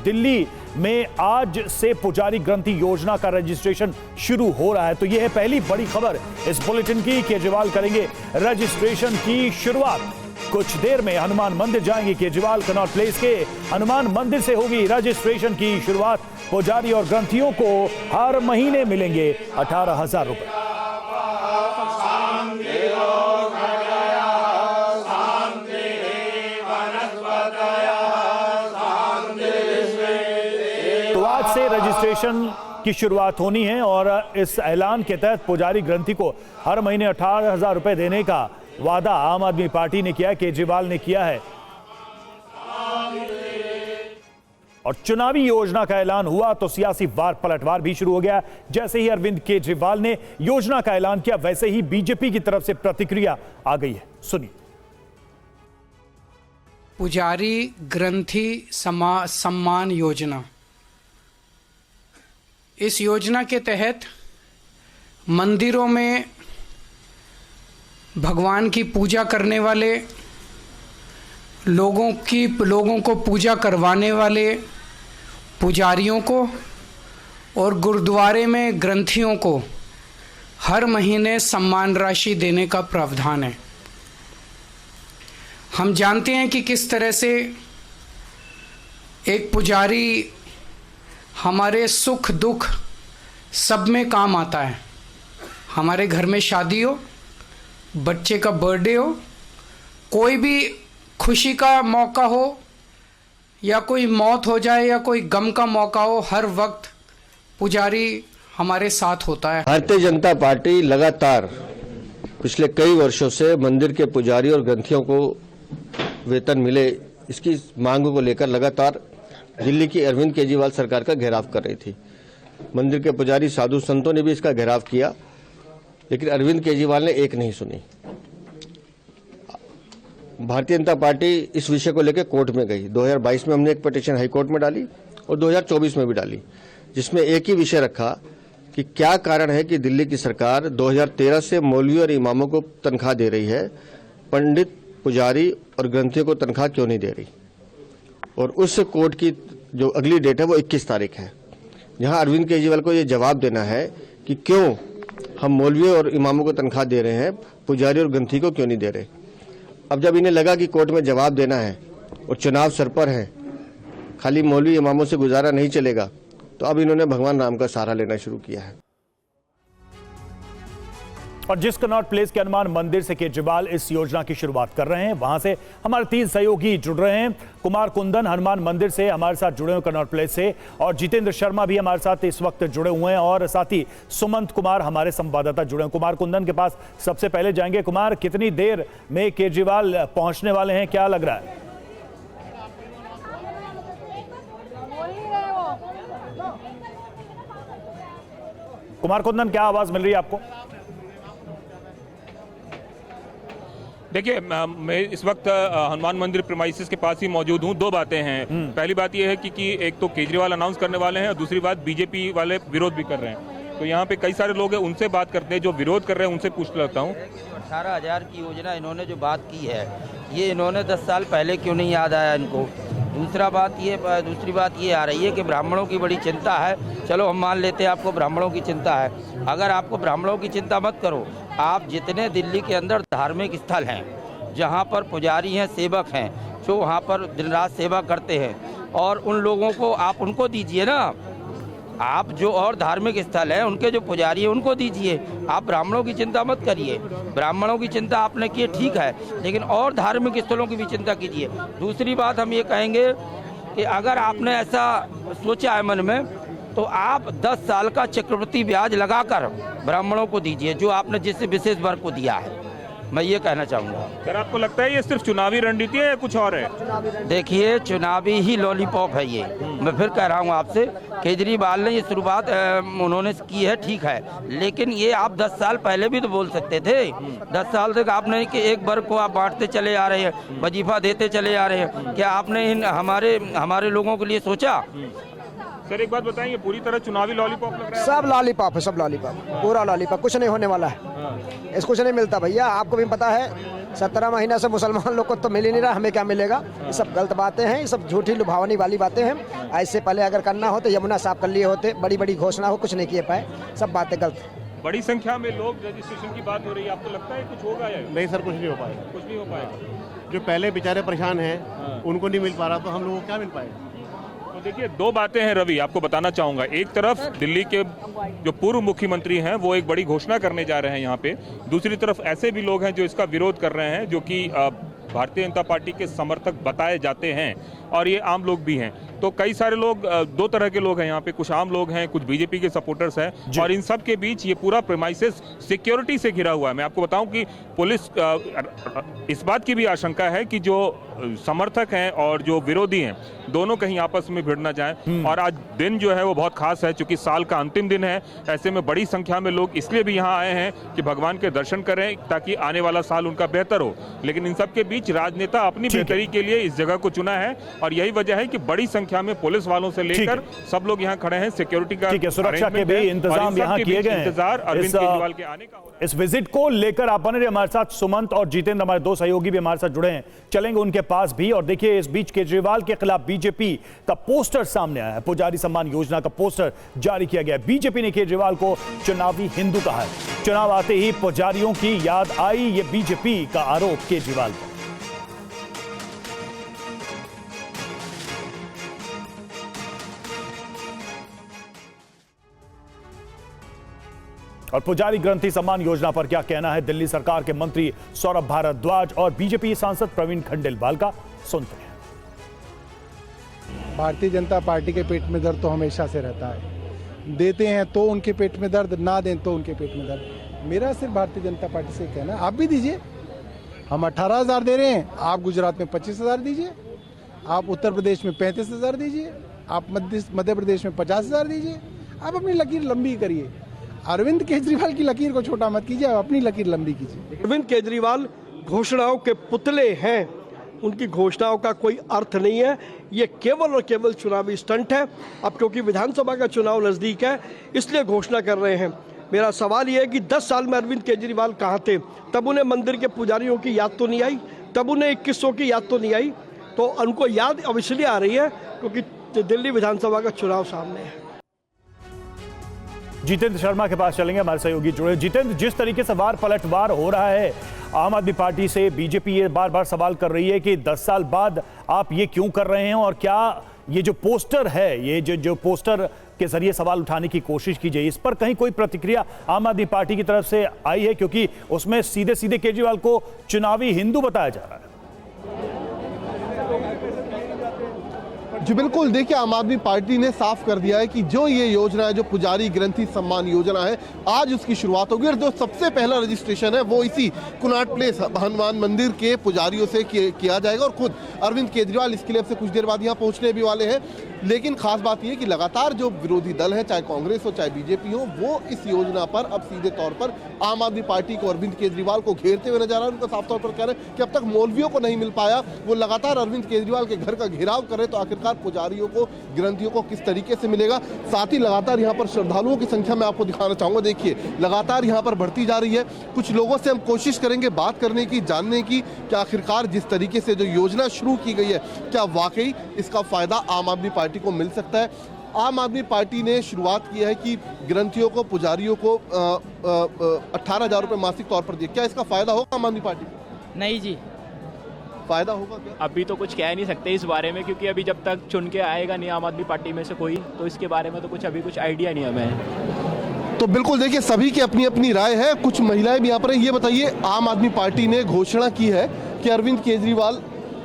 दिल्ली में आज से पुजारी ग्रंथि योजना का रजिस्ट्रेशन शुरू हो रहा है। तो यह है पहली बड़ी खबर इस बुलेटिन की। केजरीवाल करेंगे रजिस्ट्रेशन की शुरुआत। कुछ देर में हनुमान मंदिर जाएंगे केजरीवाल। कनॉट प्लेस के हनुमान मंदिर से होगी रजिस्ट्रेशन की शुरुआत। पुजारी और ग्रंथियों को हर महीने मिलेंगे 18,000 रुपए। तो आज से रजिस्ट्रेशन की शुरुआत होनी है और इस ऐलान के तहत पुजारी ग्रंथि को हर महीने 18,000 रुपए देने का वादा आम आदमी पार्टी ने किया है, केजरीवाल ने किया है। और चुनावी योजना का ऐलान हुआ तो सियासी वार पलटवार भी शुरू हो गया। जैसे ही अरविंद केजरीवाल ने योजना का ऐलान किया वैसे ही बीजेपी की तरफ से प्रतिक्रिया आ गई है। सुनिए। पुजारी ग्रंथि सम्मान योजना, इस योजना के तहत मंदिरों में भगवान की पूजा करने वाले लोगों को पूजा करवाने वाले पुजारियों को और गुरुद्वारे में ग्रंथियों को हर महीने सम्मान राशि देने का प्रावधान है। हम जानते हैं कि किस तरह से एक पुजारी हमारे सुख दुख सब में काम आता है। हमारे घर में शादी हो, बच्चे का बर्थडे हो, कोई भी खुशी का मौका हो या कोई मौत हो जाए या कोई गम का मौका हो, हर वक्त पुजारी हमारे साथ होता है। भारतीय जनता पार्टी लगातार पिछले कई वर्षों से मंदिर के पुजारी और ग्रंथियों को वेतन मिले, इसकी मांग को लेकर लगातार दिल्ली की अरविंद केजरीवाल सरकार का घेराव कर रही थी। मंदिर के पुजारी साधु संतों ने भी इसका घेराव किया, लेकिन अरविंद केजरीवाल ने एक नहीं सुनी। भारतीय जनता पार्टी इस विषय को लेकर कोर्ट में गई। 2022 में हमने एक पिटीशन हाई कोर्ट में डाली और 2024 में भी डाली, जिसमें एक ही विषय रखा कि क्या कारण है कि दिल्ली की सरकार 2013 से मौलवी और इमामों को तनख्वाह दे रही है, पंडित, पुजारी और ग्रंथियों को तनख्वाह क्यों नहीं दे रही। और उस कोर्ट की जो अगली डेट है वो 21 तारीख है, जहां अरविंद केजरीवाल को ये जवाब देना है कि क्यों हम मौलवी और इमामों को तनख्वाह दे रहे हैं, पुजारी और ग्रंथी को क्यों नहीं दे रहे। अब जब इन्हें लगा कि कोर्ट में जवाब देना है और चुनाव सर पर है, खाली मौलवी इमामों से गुजारा नहीं चलेगा, तो अब इन्होंने भगवान राम का सहारा लेना शुरू किया है। और जिस कनॉट प्लेस के हनुमान मंदिर से केजरीवाल इस योजना की शुरुआत कर रहे हैं, वहां से हमारे 3 सहयोगी जुड़ रहे हैं। कुमार कुंदन हनुमान मंदिर से हमारे साथ जुड़े हुए कनॉट प्लेस से, और जितेंद्र शर्मा भी हमारे साथ इस वक्त जुड़े हुए हैं, और साथ ही सुमंत कुमार हमारे संवाददाता जुड़े हैं। कुमार कुंदन के पास सबसे पहले जाएंगे। कुमार, कितनी देर में केजरीवाल पहुंचने वाले हैं, क्या लग रहा है? कुमार कुंदन, क्या आवाज मिल रही है आपको? देखिए, मैं इस वक्त हनुमान मंदिर प्रीमाइसेस के पास ही मौजूद हूँ। 2 बातें हैं। पहली बात यह है कि एक तो केजरीवाल अनाउंस करने वाले हैं और दूसरी बात बीजेपी वाले विरोध भी कर रहे हैं। तो यहाँ पे कई सारे लोग हैं, उनसे बात करते हैं। जो विरोध कर रहे हैं उनसे पूछ लेता हूँ। 18,000 की योजना इन्होंने जो बात की है, ये इन्होंने 10 साल पहले क्यों नहीं याद आया इनको। दूसरी बात ये आ रही है कि ब्राह्मणों की बड़ी चिंता है। चलो हम मान लेते हैं आपको ब्राह्मणों की चिंता है। अगर आपको ब्राह्मणों की चिंता मत करो, आप जितने दिल्ली के अंदर धार्मिक स्थल हैं, जहाँ पर पुजारी हैं, सेवक हैं, जो वहाँ पर दिन रात सेवा करते हैं, और उन लोगों को आप उनको दीजिए ना। आप जो और धार्मिक स्थल हैं उनके जो पुजारी हैं उनको दीजिए। आप ब्राह्मणों की चिंता मत करिए। ब्राह्मणों की चिंता आपने की ठीक है, लेकिन और धार्मिक स्थलों की भी चिंता कीजिए। दूसरी बात हम ये कहेंगे कि अगर आपने ऐसा सोचा है मन में, तो आप 10 साल का चक्रवृद्धि ब्याज लगाकर ब्राह्मणों को दीजिए, जो आपने जिस विशेष वर्ग को दिया है। मैं ये कहना चाहूँगा। सर, आपको लगता है ये सिर्फ चुनावी रणनीति है या कुछ और है? देखिए, चुनावी ही लॉलीपॉप है ये। मैं फिर कह रहा हूँ आपसे, केजरीवाल ने ये शुरुआत उन्होंने की है, ठीक है, लेकिन ये आप 10 साल पहले भी तो बोल सकते थे। 10 साल तक आपने कि एक वर्ग को आप बांटते चले आ रहे हैं, वजीफा देते चले आ रहे हैं। क्या आपने हमारे लोगों के लिए सोचा? सर एक बात बताइए, पूरी तरह चुनावी लॉलीपॉप लग रहा है? सब लॉलीपॉप है, सब लॉलीपॉप, पूरा लॉलीपॉप, कुछ नहीं होने वाला है। इसको कुछ नहीं मिलता भैया, आपको भी पता है। 17 महीना से मुसलमान लोग को तो मिल ही नहीं रहा, हमें क्या मिलेगा? ये सब गलत बातें हैं, ये सब झूठी लुभावनी वाली बातें हैं। ऐसे पहले अगर करना हो तो यमुना साफ कर लिए होते, बड़ी बड़ी घोषणा हो, कुछ नहीं किए पाए, सब बातें गलत। बड़ी संख्या में लोग रजिस्ट्रेशन की बात हो रही है, आपको लगता है कुछ होगा या नहीं सर, कुछ नहीं हो पाएगा। कुछ नहीं हो पाएगा? जो पहले बेचारे परेशान हैं उनको नहीं मिल पा रहा, तो हम लोगों को क्या मिल पाएगा? तो देखिए, दो बातें हैं रवि, आपको बताना चाहूंगा। एक तरफ दिल्ली के जो पूर्व मुख्यमंत्री हैं वो एक बड़ी घोषणा करने जा रहे हैं यहाँ पे, दूसरी तरफ ऐसे भी लोग हैं जो इसका विरोध कर रहे हैं, जो कि भारतीय जनता पार्टी के समर्थक बताए जाते हैं, और ये आम लोग भी हैं। तो कई सारे लोग, दो तरह के लोग हैं यहाँ पे, कुछ आम लोग हैं, कुछ बीजेपी के सपोर्टर्स हैं, और इन सब के बीच ये पूरा प्रेमाइसेस सिक्योरिटी से घिरा हुआ है। मैं आपको बताऊं कि पुलिस इस बात की भी आशंका है कि जो समर्थक हैं और जो विरोधी हैं दोनों कहीं आपस में भिड़ ना जाएं। और आज दिन जो है वो बहुत खास है, क्योंकि साल का अंतिम दिन है। ऐसे में बड़ी संख्या में लोग इसलिए भी यहाँ आए हैं कि भगवान के दर्शन करें, ताकि आने वाला साल उनका बेहतर हो। लेकिन इन सब के बीच राजनेता अपनी बेहतरी के लिए इस जगह को चुना है, और यही वजह है कि बड़ी संख्या में पुलिस वालों से लेकर सब लोग यहाँ खड़े हैं। सिक्योरिटी का, सुरक्षा के भी इंतजाम यहाँ किए गए हैं। इंतजार अरविंद केजरीवाल के आने का हो रहा है। इस विजिट को लेकर आपने हमारे साथ सुमंत और जितेंद्र, हमारे दो सहयोगी भी हमारे साथ जुड़े हैं, चलेंगे उनके पास भी। और देखिए, इस बीच केजरीवाल के खिलाफ बीजेपी का पोस्टर सामने आया है। पुजारी सम्मान योजना का पोस्टर जारी किया गया। बीजेपी ने केजरीवाल को चुनावी हिंदू कहा है। चुनाव आते ही पुजारियों की याद आई, ये बीजेपी का आरोप केजरीवाल पर। और पुजारी ग्रंथि सम्मान योजना पर क्या कहना है दिल्ली सरकार के मंत्री सौरभ भारद्वाज और बीजेपी सांसद प्रवीण खंडेलवाल का, सुनते हैं। भारतीय जनता पार्टी के पेट में दर्द तो हमेशा से रहता है। देते हैं तो उनके पेट में दर्द, ना दें तो उनके पेट में दर्द। मेरा सिर्फ भारतीय जनता पार्टी से कहना है, आप भी दीजिए। हम 18,000 दे रहे हैं, आप गुजरात में 25,000 दीजिए, आप उत्तर प्रदेश में 35,000 दीजिए, आप मध्य प्रदेश में 50,000 दीजिए। आप अपनी लकीर लंबी करिए। अरविंद केजरीवाल की लकीर को छोटा मत कीजिए, आप अपनी लकीर लंबी कीजिए। अरविंद केजरीवाल घोषणाओं के पुतले हैं, उनकी घोषणाओं का कोई अर्थ नहीं है। ये केवल और केवल चुनावी स्टंट है। अब क्योंकि विधानसभा का चुनाव नज़दीक है, इसलिए घोषणा कर रहे हैं। मेरा सवाल ये है कि 10 साल में अरविंद केजरीवाल कहाँ थे? तब उन्हें मंदिर के पुजारियों की याद तो नहीं आई, तब उन्हें 2100 की याद तो नहीं आई। तो उनको याद अब इसलिए आ रही है क्योंकि दिल्ली विधानसभा का चुनाव सामने है। जितेंद्र शर्मा के पास चलेंगे, हमारे सहयोगी जुड़े। जितेंद्र, जिस तरीके से वार पलटवार हो रहा है आम आदमी पार्टी से, बीजेपी ये बार बार सवाल कर रही है कि 10 साल बाद आप ये क्यों कर रहे हैं, और क्या ये जो पोस्टर है, ये जो पोस्टर के जरिए सवाल उठाने की कोशिश की जाए, इस पर कहीं कोई प्रतिक्रिया आम आदमी पार्टी की तरफ से आई है? क्योंकि उसमें सीधे सीधे केजरीवाल को चुनावी हिंदू बताया जा रहा है। जी बिल्कुल, देखिए आम आदमी पार्टी ने साफ कर दिया है कि जो ये योजना है, जो पुजारी ग्रंथि सम्मान योजना है, आज उसकी शुरुआत होगी। और जो सबसे पहला रजिस्ट्रेशन है वो इसी कुनाट प्लेस हनुमान मंदिर के पुजारियों से किया जाएगा। और खुद अरविंद केजरीवाल इसके लिए अब से कुछ देर बाद यहाँ पहुँचने भी वाले हैं। लेकिन खास बात यह कि लगातार जो विरोधी दल है, चाहे कांग्रेस हो चाहे बीजेपी हो, वो इस योजना पर अब सीधे तौर पर आम आदमी पार्टी को, अरविंद केजरीवाल को घेरते हुए नजर आ रहे हैं। उनका साफ तौर पर कह रहे हैं कि अब तक मौलवियों को नहीं मिल पाया, वो लगातार अरविंद केजरीवाल के घर का घेराव करे, तो आखिरकार पुजारियों को, ग्रंथियों को किस तरीके से मिलेगा। साथ ही लगातार यहाँ पर श्रद्धालुओं की संख्या मैं आपको दिखाना चाहूंगा। देखिए, लगातार यहाँ पर बढ़ती जा रही है। कुछ लोगों से हम कोशिश करेंगे बात करने की, जानने की कि आखिरकार जिस तरीके से जो योजना शुरू की गई है, क्या वाकई इसका फायदा आम आदमी पार्टी को मिल सकता है। आम आदमी पार्टी ने शुरुआत की है कि ग्रंथियों को, पुजारियों को 18,000 रुपये मासिक तौर पर दिए। क्या इसका फायदा होगा आम आदमी पार्टी को? नहीं जी, फायदा होगा क्या? अभी तो कुछ कह नहीं सकते इस बारे में, क्योंकि अभी जब तक चुन के आएगा नहीं आम आदमी पार्टी में से कोई, तो इसके बारे में तो अभी कुछ आइडिया नहीं है हमें। तो बिल्कुल देखिए, सभी की अपनी अपनी राय है। कुछ महिलाएं भी यहाँ पर हैं। ये बताइए, आम आदमी पार्टी ने घोषणा की है कि अरविंद केजरीवाल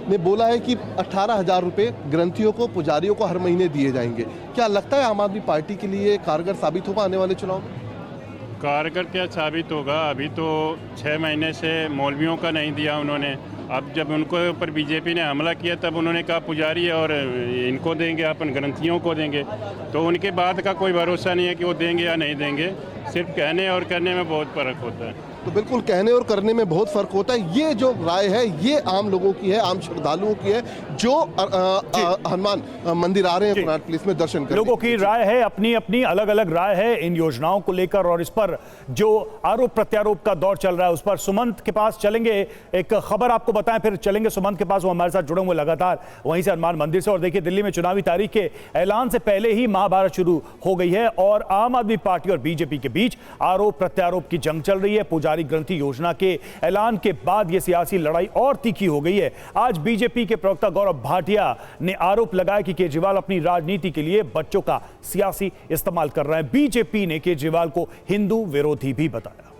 ने बोला है कि 18,000 रुपये ग्रंथियों को, पुजारियों को हर महीने दिए जाएंगे। क्या लगता है आम आदमी पार्टी के लिए कारगर साबित होगा आने वाले चुनाव में? कारगर क्या साबित होगा? अभी तो 6 महीने से मौलवियों का नहीं दिया उन्होंने। अब जब उनको ऊपर बीजेपी ने हमला किया, तब उन्होंने कहा पुजारी और इनको देंगे, अपन ग्रंथियों को देंगे। तो उनके बाद का कोई भरोसा नहीं है कि वो देंगे या नहीं देंगे। सिर्फ कहने और करने में बहुत फर्क होता है। तो बिल्कुल कहने और करने में बहुत फर्क होता है। ये जो राय है ये आम लोगों की है, आम श्रद्धालुओं की है जो हनुमान मंदिर आ रहे हैं कनॉट प्लेस में दर्शन करने। लोगों की राय है, अपनी अपनी अलग अलग राय है इन योजनाओं को लेकर, और इस पर जो आरोप प्रत्यारोप का दौर चल रहा है उस पर सुमंत के पास चलेंगे। एक खबर आपको बताएं, फिर चलेंगे सुमंत के पास, वो हमारे साथ जुड़े हुए लगातार वहीं से हनुमान मंदिर से। और देखिए, दिल्ली में चुनावी तारीख के ऐलान से पहले ही महाभारत शुरू हो गई है और आम आदमी पार्टी और बीजेपी के बीच आरोप प्रत्यारोप की जंग चल रही है। पुजारी ग्रंथी योजना के ऐलान के बाद यह सियासी लड़ाई और तीखी हो गई है। आज बीजेपी के प्रवक्ता गौरव भाटिया ने आरोप लगाया कि केजरीवाल अपनी राजनीति के लिए बच्चों का सियासी इस्तेमाल कर रहे हैं। बीजेपी ने केजरीवाल को हिंदू विरोधी भी बताया।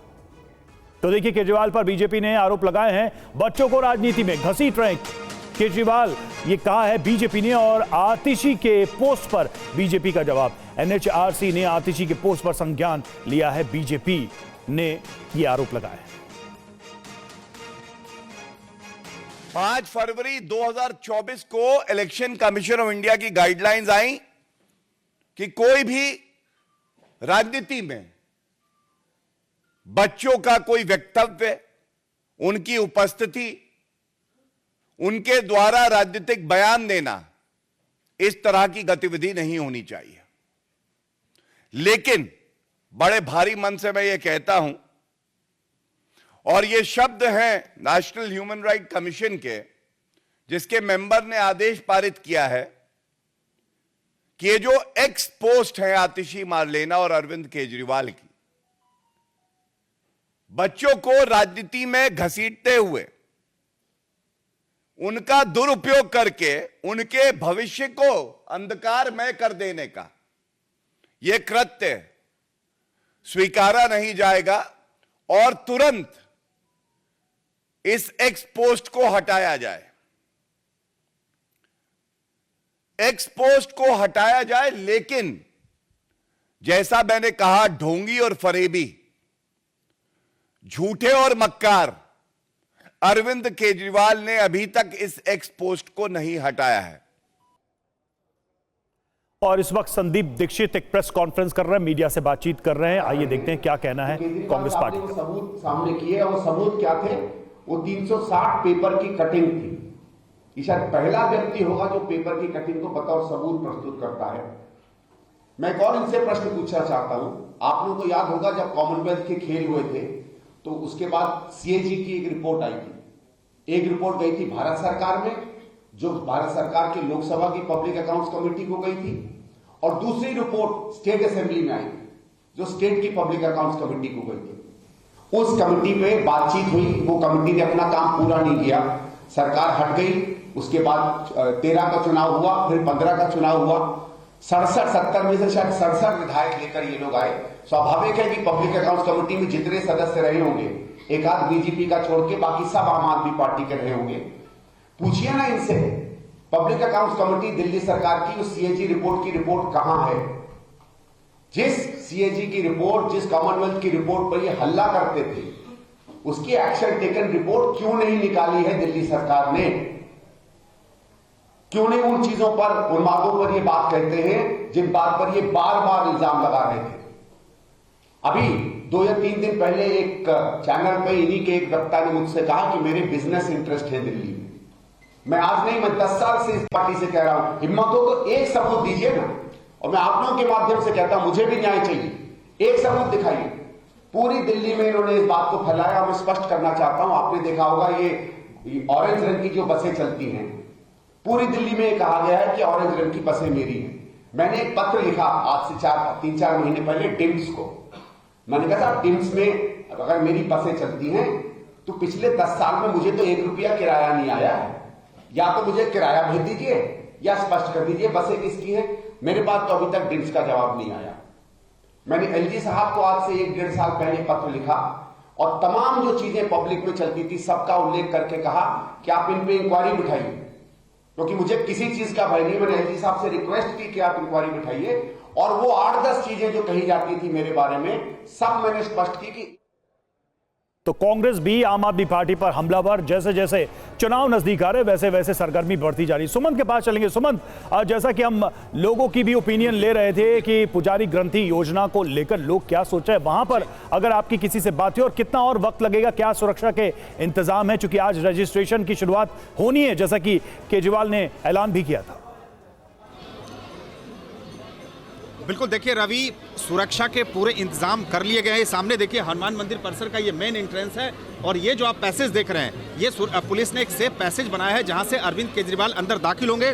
तो देखिए, केजरीवाल पर बीजेपी ने आरोप लगाए हैं बच्चों को राजनीति में घसीट रहे केजरीवाल, ये कहा है बीजेपी ने। और आतिशी के पोस्ट पर बीजेपी का जवाब, एनएचआरसी ने आतिशी के पोस्ट पर संज्ञान लिया है, बीजेपी ने ये आरोप लगाया है। 5 फरवरी 2024 को इलेक्शन कमीशन ऑफ इंडिया की गाइडलाइंस आई कि कोई भी राजनीति में बच्चों का कोई वक्तव्य, उनकी उपस्थिति, उनके द्वारा राजनीतिक बयान देना, इस तरह की गतिविधि नहीं होनी चाहिए। लेकिन बड़े भारी मन से मैं ये कहता हूं, और ये शब्द हैं नेशनल ह्यूमन राइट कमीशन के, जिसके मेंबर ने आदेश पारित किया है कि ये जो एक्स पोस्ट है आतिशी मारलेना और अरविंद केजरीवाल की, बच्चों को राजनीति में घसीटते हुए उनका दुरुपयोग करके उनके भविष्य को अंधकारमय कर देने का यह कृत्य स्वीकारा नहीं जाएगा और तुरंत इस एक्स पोस्ट को हटाया जाए। एक्स पोस्ट को हटाया जाए, लेकिन जैसा मैंने कहा, ढोंगी और फरेबी, झूठे और मक्कार अरविंद केजरीवाल ने अभी तक इस एक्स पोस्ट को नहीं हटाया है। और इस वक्त संदीप दीक्षित एक प्रेस कॉन्फ्रेंस कर रहे हैं, मीडिया से बातचीत कर रहे हैं। आइए देखते हैं क्या कहना है कांग्रेस पार्टी का। सबूत सामने किए और वो सबूत क्या थे? वो 360 पेपर की कटिंग थी। ये शायद पहला व्यक्ति होगा जो पेपर की कटिंग को बतौर सबूत प्रस्तुत करता है। मैं एक और इनसे प्रश्न पूछना चाहता हूं। आप लोगों को याद होगा जब कॉमनवेल्थ के खेल हुए थे तो उसके बाद सीएजी की एक रिपोर्ट आई थी। एक रिपोर्ट गई थी भारत सरकार में, जो भारत सरकार की लोकसभा की पब्लिक अकाउंट्स कमेटी को गई थी, और दूसरी रिपोर्ट स्टेट असेंबली में आई थी, जो स्टेट की पब्लिक अकाउंट्स कमेटी को गई थी। उस कमेटी पे बातचीत हुई, वो कमेटी ने अपना काम पूरा नहीं किया, सरकार हट गई। उसके बाद 13 का चुनाव हुआ, फिर 15 का चुनाव हुआ। 67 में से शायद 67 विधायक लेकर ये लोग आए। स्वाभाविक है कि पब्लिक अकाउंट्स कमेटी में जितने सदस्य रहे होंगे, एक आध बीजेपी का छोड़ के बाकी सब आम आदमी पार्टी के रहे होंगे। पूछिए ना इनसे, पब्लिक अकाउंट्स कमेटी दिल्ली सरकार की उस सीएजी रिपोर्ट की रिपोर्ट कहां है? जिस सीएजी की रिपोर्ट, जिस कॉमनवेल्थ की रिपोर्ट पर ये हल्ला करते थे, उसकी एक्शन टेकन रिपोर्ट क्यों नहीं निकाली है दिल्ली सरकार ने? क्यों नहीं उन चीजों पर, उन बातों पर ये बात कहते हैं जिन बात पर ये बार बार इल्जाम लगा रहे थे? अभी 2 या 3 दिन पहले एक चैनल पे इन्हीं के एक वक्ता ने मुझसे कहा कि मेरे बिजनेस इंटरेस्ट है दिल्ली में। मैं आज नहीं, मैं 10 साल से इस पार्टी से कह रहा हूं, हिम्मत हो तो एक सबूत दीजिए ना। और मैं आप लोगों के माध्यम से कहता हूं, मुझे भी न्याय चाहिए, एक सबूत दिखाइए। पूरी दिल्ली में इन्होंने इस बात को फैलाया। मैं स्पष्ट करना चाहता हूं, आपने देखा होगा ये ऑरेंज रंग की जो बसें चलती हैं, पूरी दिल्ली में कहा गया है कि ऑरेंज रंग की बसें मेरी हैं। मैंने एक पत्र लिखा आज से 3-4 महीने पहले डिम्स को। मैंने कहा साहब, डिम्स में अगर मेरी बसें चलती हैं तो पिछले 10 साल में मुझे तो 1 रुपया किराया नहीं आया है। या तो मुझे किराया भेज दीजिए या स्पष्ट कर दीजिए बसें किसकी हैं। मेरे पास तो अभी तक डिम्स का जवाब नहीं आया। मैंने एलजी साहब को आज से 1-1.5 साल पहले पत्र लिखा और तमाम जो चीजें पब्लिक में चलती थी सबका उल्लेख करके कहा कि आप इन पे इंक्वायरी बिठाइए, क्योंकि मुझे किसी चीज का भय नहीं। मैंने एलजी साहब से रिक्वेस्ट की कि आप इंक्वायरी बिठाइए, और वो 8-10 चीजें जो कही जाती थी मेरे बारे में, सब मैंने स्पष्ट की कि तो कांग्रेस भी आम आदमी पार्टी पर हमलावर, जैसे जैसे चुनाव नजदीक आ रहे वैसे वैसे सरगर्मी बढ़ती जा रही। सुमंत के पास चलेंगे। सुमंत, जैसा कि हम लोगों की भी ओपिनियन ले रहे थे कि पुजारी ग्रंथि योजना को लेकर लोग क्या सोच रहे हैं, वहां पर अगर आपकी किसी से बात हुई, और कितना और वक्त लगेगा, क्या सुरक्षा के इंतजाम है, चूंकि आज रजिस्ट्रेशन की शुरुआत होनी है जैसा कि केजरीवाल ने ऐलान भी किया था। बिल्कुल, देखिए रवि, सुरक्षा के पूरे इंतजाम कर लिए गए हैं। सामने देखिए हनुमान मंदिर परिसर का ये मेन एंट्रेंस है, और ये जो आप पैसेज देख रहे हैं, ये पुलिस ने एक सेफ पैसेज बनाया है जहां से अरविंद केजरीवाल अंदर दाखिल होंगे।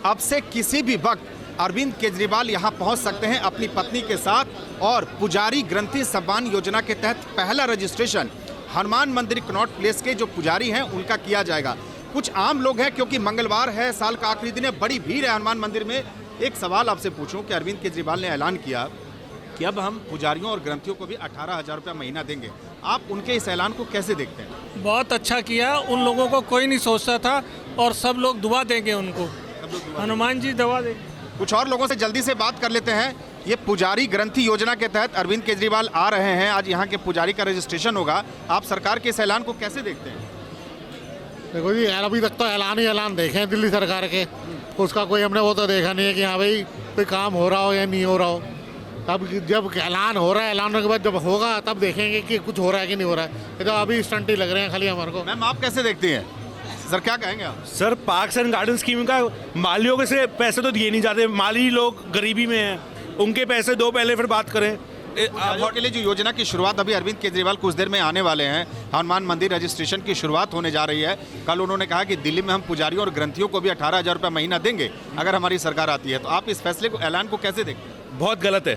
अब से किसी भी वक्त अरविंद केजरीवाल यहां पहुंच सकते हैं अपनी पत्नी के साथ, और पुजारी ग्रंथि सम्मान योजना के तहत पहला रजिस्ट्रेशन हनुमान मंदिर कनॉट प्लेस के जो पुजारी हैं उनका किया जाएगा। कुछ आम लोग हैं, क्योंकि मंगलवार है, साल का आखिरी दिन है, बड़ी भीड़ है हनुमान मंदिर में। एक सवाल आपसे पूछूं कि अरविंद केजरीवाल ने ऐलान किया कि अब हम पुजारियों और ग्रंथियों को भी 18,000 रुपया महीना देंगे, आप उनके इस ऐलान को कैसे देखते हैं? बहुत अच्छा किया, उन लोगों को कोई नहीं सोचता था, और सब लोग दुआ देंगे उनको, हनुमान जी दुआ देंगे। कुछ और लोगों से जल्दी से बात कर लेते हैं। ये पुजारी ग्रंथि योजना के तहत अरविंद केजरीवाल आ रहे हैं, आज यहाँ के पुजारी का रजिस्ट्रेशन होगा, आप सरकार के इस ऐलान को कैसे देखते हैं? देखो जी, अभी तक तो ऐलान ही ऐलान देखे हैं दिल्ली सरकार के, उसका कोई हमने वो तो देखा नहीं है कि हाँ भाई कोई काम हो रहा हो या नहीं हो रहा हो। अब जब ऐलान हो रहा है, ऐलान के बाद जब होगा तब देखेंगे कि कुछ हो रहा है कि नहीं हो रहा है। ये तो अभी स्टंट ही लग रहे हैं खाली हमारे को। मैम, आप कैसे देखती हैं? सर क्या कहेंगे आप? Sir, parks and garden scheme का मालियों के से पैसे तो दिए नहीं जाते, माली लोग गरीबी में हैं, उनके पैसे दो पहले, फिर बात करें। के लिए जो योजना की शुरुआत अभी अरविंद केजरीवाल कुछ देर में आने वाले हैं, हनुमान मंदिर रजिस्ट्रेशन की शुरुआत होने जा रही है। कल उन्होंने कहा कि दिल्ली में हम पुजारियों और ग्रंथियों को भी 18,000 रुपया महीना देंगे अगर हमारी सरकार आती है। तो आप इस फैसले को, ऐलान को कैसे देखते हैं? बहुत गलत है।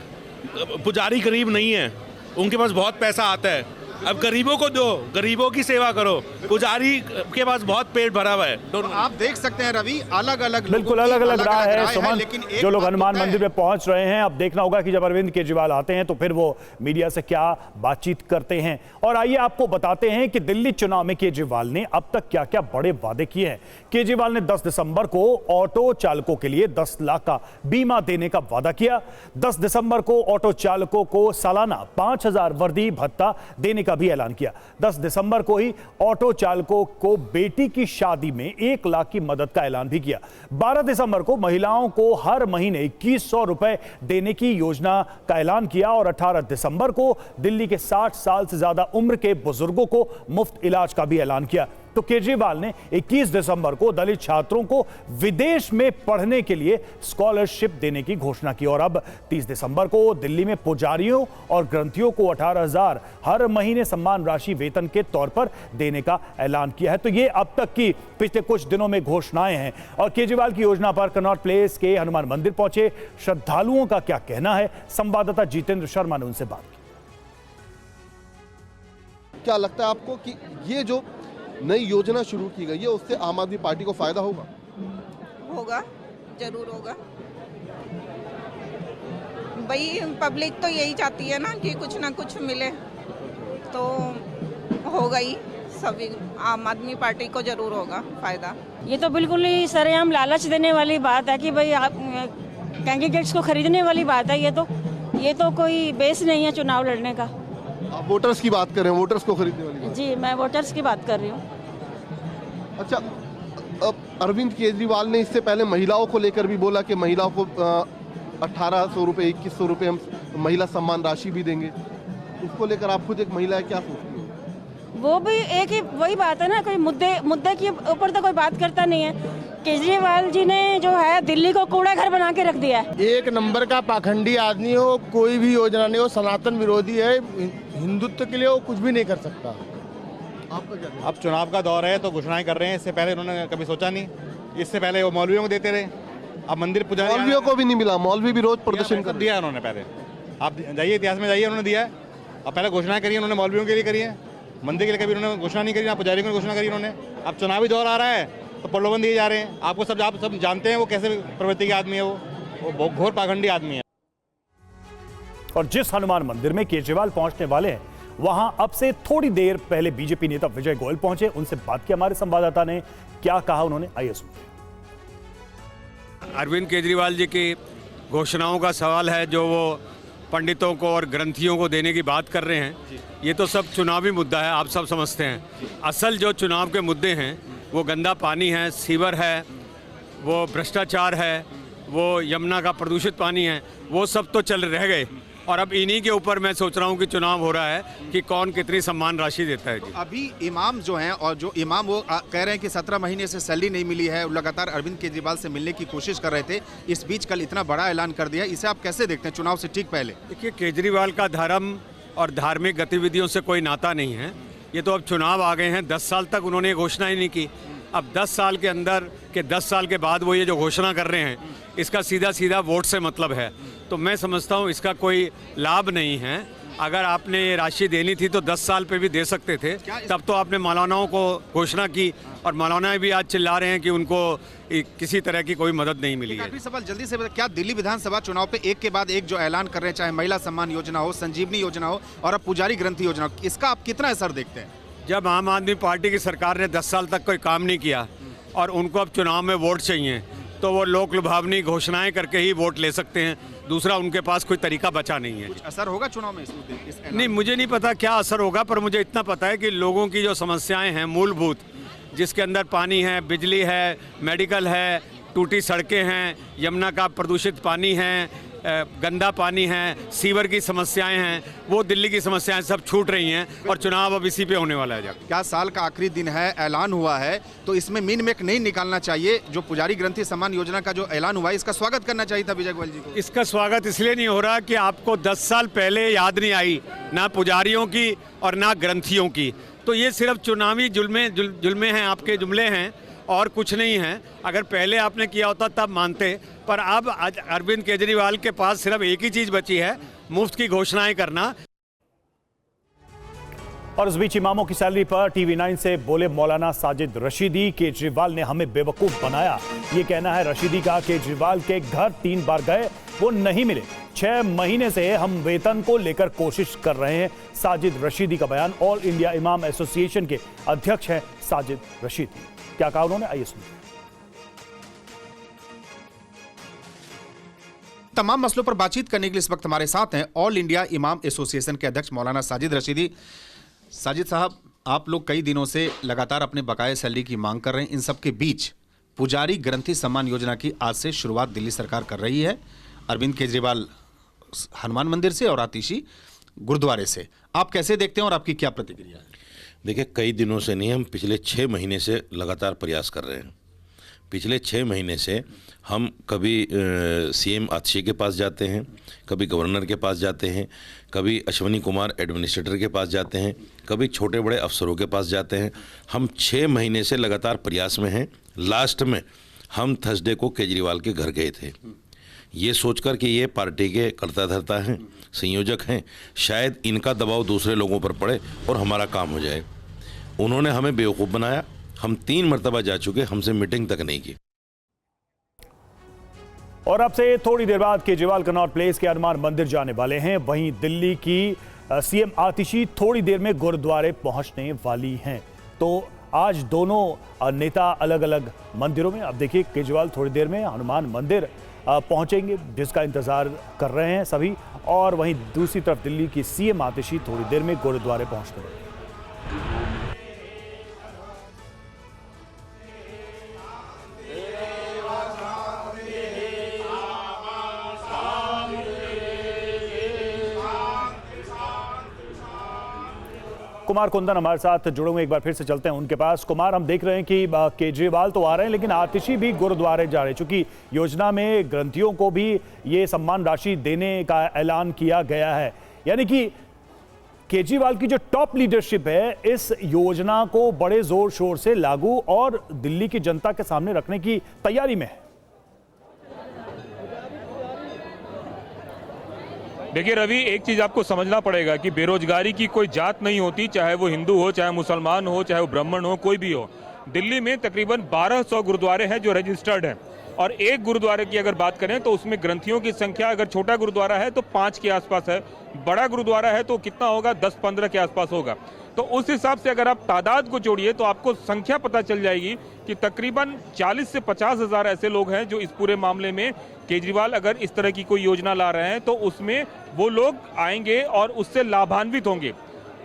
पुजारी गरीब नहीं है, उनके पास बहुत पैसा आता है, अब गरीबों को दो, गरीबों की सेवा करो। पुजारी के पास बहुत पेट भरा हुआ है। तो आप देख सकते हैं रवि, अलग अलग बिल्कुल अलग अलग राय है सुमन, लेकिन जो लोग हनुमान मंदिर में पहुंच रहे हैं। अब देखना होगा कि जब अरविंद केजरीवाल आते हैं तो फिर वो मीडिया से क्या बातचीत करते हैं। और आइए आपको बताते हैं कि दिल्ली चुनाव में केजरीवाल ने अब तक क्या क्या बड़े वादे किए हैं। केजरीवाल ने 10 दिसंबर को ऑटो चालकों के लिए 10 लाख का बीमा देने का वादा किया। 10 दिसंबर को ऑटो चालकों को सालाना 5,000 वर्दी भत्ता देने का भी ऐलान किया। 10 दिसंबर को ही ऑटो चालकों को बेटी की शादी में 1 लाख की मदद का ऐलान भी किया। 12 दिसंबर को महिलाओं को हर महीने 2100 रुपए देने की योजना का ऐलान किया। और 18 दिसंबर को दिल्ली के 60 साल से ज्यादा उम्र के बुजुर्गों को मुफ्त इलाज का भी ऐलान किया। तो केजरीवाल ने 21 दिसंबर को दलित छात्रों को विदेश में पढ़ने के लिए स्कॉलरशिप देने की घोषणा की। और अब 30 दिसंबर को दिल्ली में पुजारियों और ग्रंथियों को 18,000 हर महीने सम्मान राशि वेतन के तौर पर देने का ऐलान किया है। तो ये अब तक की पिछले कुछ दिनों में घोषणाएं हैं। और केजरीवाल की योजना पर कनॉट प्लेस के हनुमान मंदिर पहुंचे श्रद्धालुओं का क्या कहना है, संवाददाता जितेंद्र शर्मा ने उनसे बात की। क्या लगता है आपको कि ये जो नई योजना शुरू की गई है उससे आम आदमी पार्टी को फायदा होगा? होगा, जरूर होगा। भाई पब्लिक तो यही चाहती है ना कि कुछ ना कुछ मिले, तो होगा ही। सभी आम आदमी पार्टी को जरूर होगा फायदा। ये तो बिल्कुल ही सरेआम लालच देने वाली बात है कि भाई आप कैंडिडेट्स को खरीदने वाली बात है। ये तो कोई बेस नहीं है चुनाव लड़ने का। आप वोटर्स की बात कर रहे हैं, वोटर्स को खरीदने वाली बात? जी, मैं वोटर्स की बात कर रही हूँ। अच्छा, अरविंद केजरीवाल ने इससे पहले महिलाओं को लेकर भी बोला कि महिलाओं को 1800 रुपये 2100 रुपये हम महिला सम्मान राशि भी देंगे। इसको लेकर आप खुद एक महिला है, क्या सोचती हैं? वो भी एक ही वही बात है ना, कोई मुद्दे के ऊपर तो कोई बात करता नहीं है। केजरीवाल जी ने जो है दिल्ली को कूड़ा घर बना के रख दिया है। एक नंबर का पाखंडी आदमी हो, कोई भी योजना नहीं हो, सनातन विरोधी है, हिंदुत्व के लिए वो कुछ भी नहीं कर सकता। आपका क्या? अब चुनाव का दौर है तो घोषणाएं कर रहे हैं, इससे पहले उन्होंने कभी सोचा नहीं। इससे पहले वो मौलवियों को देते रहे, अब मंदिर पुजारी मौलवियों को भी नहीं मिला, मौलवी भी रोज प्रदर्शन कर दिया उन्होंने। पहले आप जाइए इतिहास में जाइए, उन्होंने दिया है। अब पहले घोषणाएं करी उन्होंने, मौलवियों के लिए करी है, मंदिर के लिए कभी उन्होंने घोषणा नहीं करी, ना पुजारी की घोषणा करी उन्होंने। अब चुनावी दौर आ रहा है तो प्रलोभन दिए जा रहे हैं। आप सब जानते हैं वो कैसे प्रवृत्ति के आदमी है, वो घोर पाखंडी आदमी है। और जिस हनुमान मंदिर में केजरीवाल पहुंचने वाले हैं वहां अब से थोड़ी देर पहले बीजेपी नेता विजय गोयल पहुंचे, उनसे बात की हमारे संवाददाता ने। क्या कहा उन्होंने, आइए सुनते हैं। अरविंद केजरीवाल जी की घोषणाओं का सवाल है जो वो पंडितों को और ग्रंथियों को देने की बात कर रहे हैं, ये तो सब चुनावी मुद्दा है, आप सब समझते हैं। असल जो चुनाव के मुद्दे हैं वो गंदा पानी है, सीवर है, वो भ्रष्टाचार है, वो यमुना का प्रदूषित पानी है, वो सब तो चल रह गए। और अब इन्हीं के ऊपर मैं सोच रहा हूँ कि चुनाव हो रहा है कि कौन कितनी सम्मान राशि देता है। तो अभी इमाम जो हैं, और जो इमाम वो कह रहे हैं कि 17 महीने से सैलरी नहीं मिली है, लगातार अरविंद केजरीवाल से मिलने की कोशिश कर रहे थे, इस बीच कल इतना बड़ा ऐलान कर दिया, इसे आप कैसे देखते हैं चुनाव से ठीक पहले? देखिए, केजरीवाल का धर्म और धार्मिक गतिविधियों से कोई नाता नहीं है। ये तो अब चुनाव आ गए हैं, 10 साल तक उन्होंने घोषणा ही नहीं की। अब 10 साल के अंदर के 10 साल के बाद वो ये जो घोषणा कर रहे हैं, इसका सीधा सीधा वोट से मतलब है। तो मैं समझता हूँ इसका कोई लाभ नहीं है। अगर आपने ये राशि देनी थी तो 10 साल पे भी दे सकते थे, तब तो आपने मौलानाओं को घोषणा की, और मौलाना भी आज चिल्ला रहे हैं कि उनको किसी तरह की कोई मदद नहीं मिली है। आखिरी सवाल जल्दी से, क्या दिल्ली विधानसभा चुनाव पे एक के बाद एक जो ऐलान कर रहे हैं, चाहे महिला सम्मान योजना हो, संजीवनी योजना हो और अब पुजारी ग्रंथि योजना हो, इसका आप कितना असर देखते हैं? जब आम आदमी पार्टी की सरकार ने 10 साल तक कोई काम नहीं किया और उनको अब चुनाव में वोट चाहिए, तो वो लोक लुभावनी घोषणाएं करके ही वोट ले सकते हैं। दूसरा उनके पास कोई तरीका बचा नहीं है। कुछ असर होगा चुनाव में इस नहीं, मुझे नहीं पता क्या असर होगा, पर मुझे इतना पता है कि लोगों की जो समस्याएं हैं मूलभूत, जिसके अंदर पानी है, बिजली है, मेडिकल है, टूटी सड़कें हैं, यमुना का प्रदूषित पानी है, गंदा पानी है, सीवर की समस्याएं हैं, वो दिल्ली की समस्याएं सब छूट रही हैं, और चुनाव अब इसी पे होने वाला है। क्या साल का आखिरी दिन है, ऐलान हुआ है, तो इसमें मीन मेक नहीं निकालना चाहिए? जो पुजारी ग्रंथि सम्मान योजना का जो ऐलान हुआ है, इसका स्वागत करना चाहिए था विजय गोयल जी को। इसका स्वागत इसलिए नहीं हो रहा कि आपको 10 साल पहले याद नहीं आई, ना पुजारियों की और ना ग्रंथियों की। तो ये सिर्फ चुनावी जुल्मे हैं, आपके जुमले हैं और कुछ नहीं है। अगर पहले आपने किया होता तब मानते, पर अब अरविंद केजरीवाल के पास सिर्फ एक ही चीज बची है, मुफ्त की घोषणाएं करना। और इस बीच इमामों की सैलरी पर TV9 से बोले मौलाना साजिद रशीदी, केजरीवाल ने हमें बेवकूफ बनाया। ये कहना है रशीदी का। केजरीवाल के घर 3 बार गए, वो नहीं मिले। 6 महीने से हम वेतन को लेकर कोशिश कर रहे हैं, साजिद रशीदी का बयान। ऑल इंडिया इमाम एसोसिएशन के अध्यक्ष हैं साजिद रशीदी। क्या कहा उन्होंने, आइए सुनिए। तमाम मसलों पर बातचीत करने के लिए इस वक्त हमारे साथ हैं ऑल इंडिया इमाम एसोसिएशन के अध्यक्ष मौलाना साजिद रशीदी। साजिद साहब, आप लोग कई दिनों से लगातार अपने बकाया सैलरी की मांग कर रहे हैं। इन सब के बीच पुजारी ग्रंथि सम्मान योजना की आज से शुरुआत दिल्ली सरकार कर रही है। अरविंद केजरीवाल हनुमान मंदिर से और आतिशी गुरुद्वारे से। आप कैसे देखते हैं और आपकी क्या प्रतिक्रिया है? देखिए, कई दिनों से नहीं, हम पिछले 6 महीने से लगातार प्रयास कर रहे हैं। पिछले 6 महीने से हम कभी CM आतिशी के पास जाते हैं, कभी गवर्नर के पास जाते हैं, कभी अश्वनी कुमार एडमिनिस्ट्रेटर के पास जाते हैं, कभी छोटे बड़े अफसरों के पास जाते हैं। हम 6 महीने से लगातार प्रयास में हैं। लास्ट में हम थर्सडे को केजरीवाल के घर गए थे, ये सोचकर कि ये पार्टी के कर्ता धर्ता हैं, संयोजक हैं, शायद इनका दबाव दूसरे लोगों पर पड़े और हमारा काम हो जाए। उन्होंने हमें बेवकूफ़ बनाया। हम 3 मरतबा जा चुके, हमसे मीटिंग तक नहीं की। और अब से थोड़ी देर बाद केजरीवाल कनॉट प्लेस के हनुमान मंदिर जाने वाले हैं। वहीं दिल्ली की CM आतिशी थोड़ी देर में गुरुद्वारे पहुंचने वाली हैं। तो आज दोनों नेता अलग अलग मंदिरों में, अब देखिए केजरीवाल थोड़ी देर में हनुमान मंदिर पहुंचेंगे, जिसका इंतजार कर रहे हैं सभी। और वहीं दूसरी तरफ दिल्ली की CM आतिशी थोड़ी देर में गुरुद्वारे पहुंचने वाले हैं। कुमार कुंदन हमारे साथ जुड़े हुए, एक बार फिर से चलते हैं उनके पास। कुमार, हम देख रहे हैं कि केजरीवाल तो आ रहे हैं, लेकिन आतिशी भी गुरुद्वारे जा रहे हैं, चूंकि योजना में ग्रंथियों को भी ये सम्मान राशि देने का ऐलान किया गया है। यानी कि केजरीवाल की जो टॉप लीडरशिप है इस योजना को बड़े जोर शोर से लागू और दिल्ली की जनता के सामने रखने की तैयारी में है। देखिए रवि, एक चीज आपको समझना पड़ेगा कि बेरोजगारी की कोई जात नहीं होती, चाहे वो हिंदू हो, चाहे मुसलमान हो, चाहे वो ब्राह्मण हो, कोई भी हो। दिल्ली में तकरीबन 1200 गुरुद्वारे हैं जो रजिस्टर्ड हैं, और एक गुरुद्वारे की अगर बात करें तो उसमें ग्रंथियों की संख्या, अगर छोटा गुरुद्वारा है तो 5 के आसपास है, बड़ा गुरुद्वारा है तो कितना होगा, 10-15 के आसपास होगा। तो उस हिसाब से अगर आप तादाद को जोड़िए तो आपको संख्या पता चल जाएगी कि तकरीबन 40 से 50 हजार ऐसे लोग हैं जो इस पूरे मामले में केजरीवाल अगर इस तरह की कोई योजना ला रहे हैं तो उसमें वो लोग आएंगे और उससे लाभान्वित होंगे।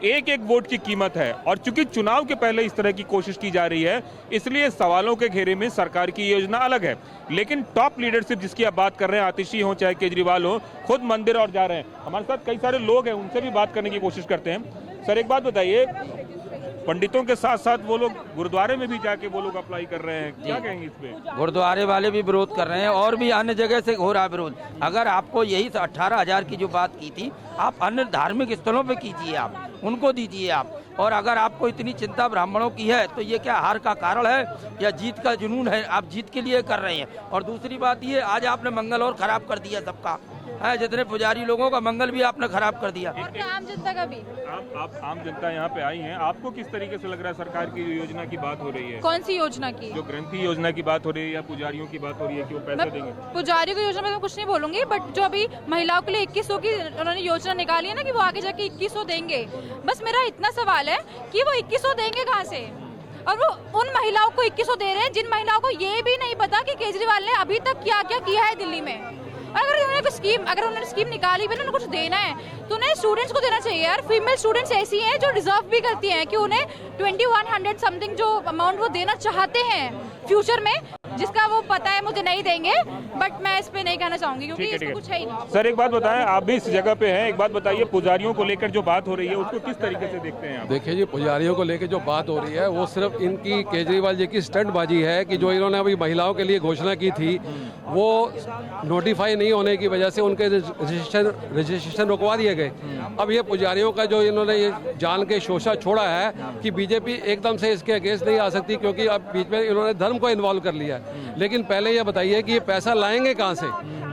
एक एक वोट की कीमत है और चूंकि चुनाव के पहले इस तरह की कोशिश की जा रही है इसलिए सवालों के घेरे में सरकार की योजना अलग है। लेकिन टॉप लीडरशिप जिसकी आप बात कर रहे हैं, आतिशी हो चाहे केजरीवाल हो, खुद मंदिर और जा रहे हैं। हमारे साथ कई सारे लोग हैं, उनसे भी बात करने की कोशिश करते हैं। सर एक बात बताइए, पंडितों के साथ साथ वो लोग गुरुद्वारे में भी जाके वो लोग अप्लाई कर रहे हैं, क्या कहेंगे इस पे? गुरुद्वारे वाले भी विरोध कर रहे हैं और भी अन्य जगह से हो रहा है विरोध। अगर आपको यही 18,000 की जो बात की थी, आप अन्य धार्मिक स्थलों पे कीजिए, आप उनको दीजिए आप। और अगर आपको इतनी चिंता ब्राह्मणों की है तो ये क्या हार का कारण है या जीत का जुनून है? आप जीत के लिए कर रहे हैं। और दूसरी बात ये, आज आपने मंगल और खराब कर दिया सबका, है जितने पुजारी लोगों का मंगल भी आपने खराब कर दिया। और आम जनता का भी। आप आम जनता यहाँ पे आई हैं, आपको किस तरीके से लग रहा है सरकार की योजना की बात हो रही है? कौन सी योजना की? जो ग्रंथी योजना की बात हो रही है या पुजारियों की बात हो रही है कि वो पैसे देंगे? पुजारियों की योजना में तो कुछ नहीं बोलूंगी, बट जो अभी महिलाओं के लिए 2100 की उन्होंने योजना निकाली है ना कि वो आगे जाके 2100 देंगे। बस मेरा इतना सवाल है कि वो 2100 देंगे कहाँ से? और वो उन महिलाओं को 2100 दे रहे हैं जिन महिलाओं को ये भी नहीं पता कि केजरीवाल ने अभी तक क्या क्या किया है दिल्ली में। अगर उन्होंने स्कीम निकाली भी ना, उन्हें कुछ देना है तो उन्हें स्टूडेंट्स को देना चाहिए यार। फीमेल स्टूडेंट्स ऐसी हैं जो डिजर्व भी करती हैं कि उन्हें 2100 समथिंग जो अमाउंट वो देना चाहते हैं फ्यूचर में, जिसका वो पता है मुझे नहीं देंगे, बट मैं इस पे नहीं कहना चाहूंगी क्योंकि इसमें कुछ है ही नहीं। सर एक बात बताएं, आप भी इस जगह पे हैं, एक बात बताइए, पुजारियों को लेकर जो बात हो रही है उसको किस तरीके से देखते हैं आप? देखिए जी, पुजारियों को लेकर जो बात हो रही है वो सिर्फ इनकी केजरीवाल जी की स्टंटबाजी है कि जो इन्होंने अभी महिलाओं के लिए घोषणा की थी वो नोटिफाई नहीं होने की वजह से उनके रजिस्ट्रेशन रुकवा दिए गए। अब ये पुजारियों का जो इन्होंने ये जान के शोषा छोड़ा है कि बीजेपी एकदम से इसके अगेंस्ट नहीं आ सकती क्योंकि अब बीच में इन्होंने धर्म को इन्वॉल्व कर लिया है। लेकिन पहले ये बताइए कि ये पैसा लाएंगे कहाँ से?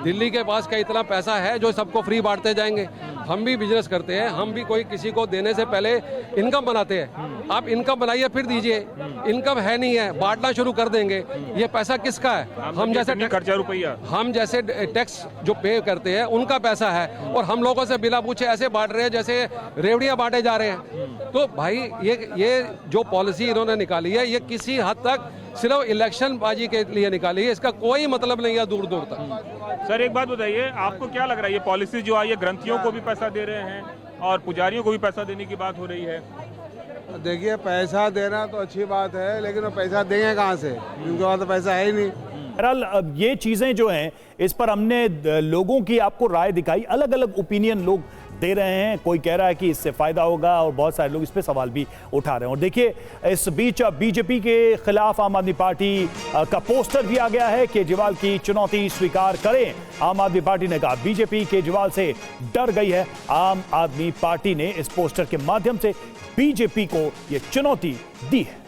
दिल्ली के पास क्या इतना पैसा है जो सबको फ्री बांटते जाएंगे? हम भी बिजनेस करते हैं, हम भी कोई किसी को देने से पहले इनकम बनाते हैं। आप इनकम बनाइए फिर दीजिए। इनकम है नहीं है, बांटना शुरू कर देंगे। ये पैसा किसका है? हम जैसे खर्चा रुपया, हम जैसे टैक्स जो पे करते हैं उनका पैसा है और हम लोगों से बिना पूछे ऐसे बांट रहे हैं जैसे रेवड़ियां बांटे जा रहे हैं। तो भाई ये जो पॉलिसी इन्होंने निकाली है ये किसी हद तक सिर्फ इलेक्शन बाजी के लिए निकाली है, इसका कोई मतलब नहीं है दूर दूर तक। सर एक बात बताइए, आपको क्या लग रहा है ये पॉलिसी जो आई है, ग्रंथियों को भी पैसा दे रहे हैं और पुजारियों को भी पैसा देने की बात हो रही है? देखिए, पैसा देना तो अच्छी बात है, लेकिन वो पैसा देंगे कहाँ से? उनके पास तो पैसा है ही नहीं। बहरहाल ये चीजें जो हैं इस पर हमने लोगों की आपको राय दिखाई, अलग अलग ओपिनियन लोग दे रहे हैं। कोई कह रहा है कि इससे फायदा होगा और बहुत सारे लोग इस पे सवाल भी उठा रहे हैं। और देखिए, इस बीच बीजेपी के खिलाफ आम आदमी पार्टी का पोस्टर भी आ गया है। केजरीवाल की चुनौती स्वीकार करें, आम आदमी पार्टी ने कहा। बीजेपी केजरीवाल से डर गई है। आम आदमी पार्टी ने इस पोस्टर के माध्यम से बीजेपी को यह चुनौती दी है।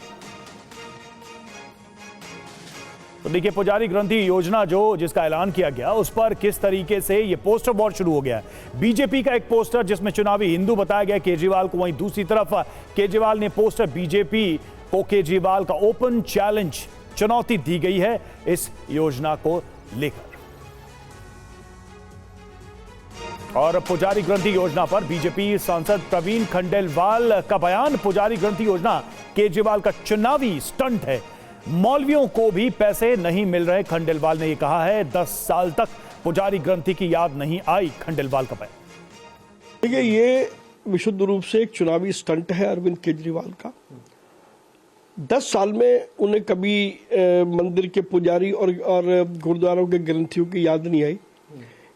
तो देखिए, पुजारी ग्रंथि योजना जिसका ऐलान किया गया उस पर किस तरीके से ये पोस्टर बोर्ड शुरू हो गया है। बीजेपी का एक पोस्टर जिसमें चुनावी हिंदू बताया गया केजरीवाल को, वहीं दूसरी तरफ केजरीवाल ने पोस्टर बीजेपी को केजरीवाल का ओपन चैलेंज, चुनौती दी गई है इस योजना को लेकर। और पुजारी ग्रंथि योजना पर बीजेपी सांसद प्रवीण खंडेलवाल का बयान, पुजारी ग्रंथि योजना केजरीवाल का चुनावी स्टंट है, मौलवियों को भी पैसे नहीं मिल रहे, खंडेलवाल ने यह कहा है। 10 साल तक पुजारी ग्रंथि की याद नहीं आई, खंडेलवाल का बयान। देखिए, ये विशुद्ध रूप से एक चुनावी स्टंट है अरविंद केजरीवाल का। 10 साल में उन्हें कभी मंदिर के पुजारी और गुरुद्वारों के ग्रंथियों की याद नहीं आई।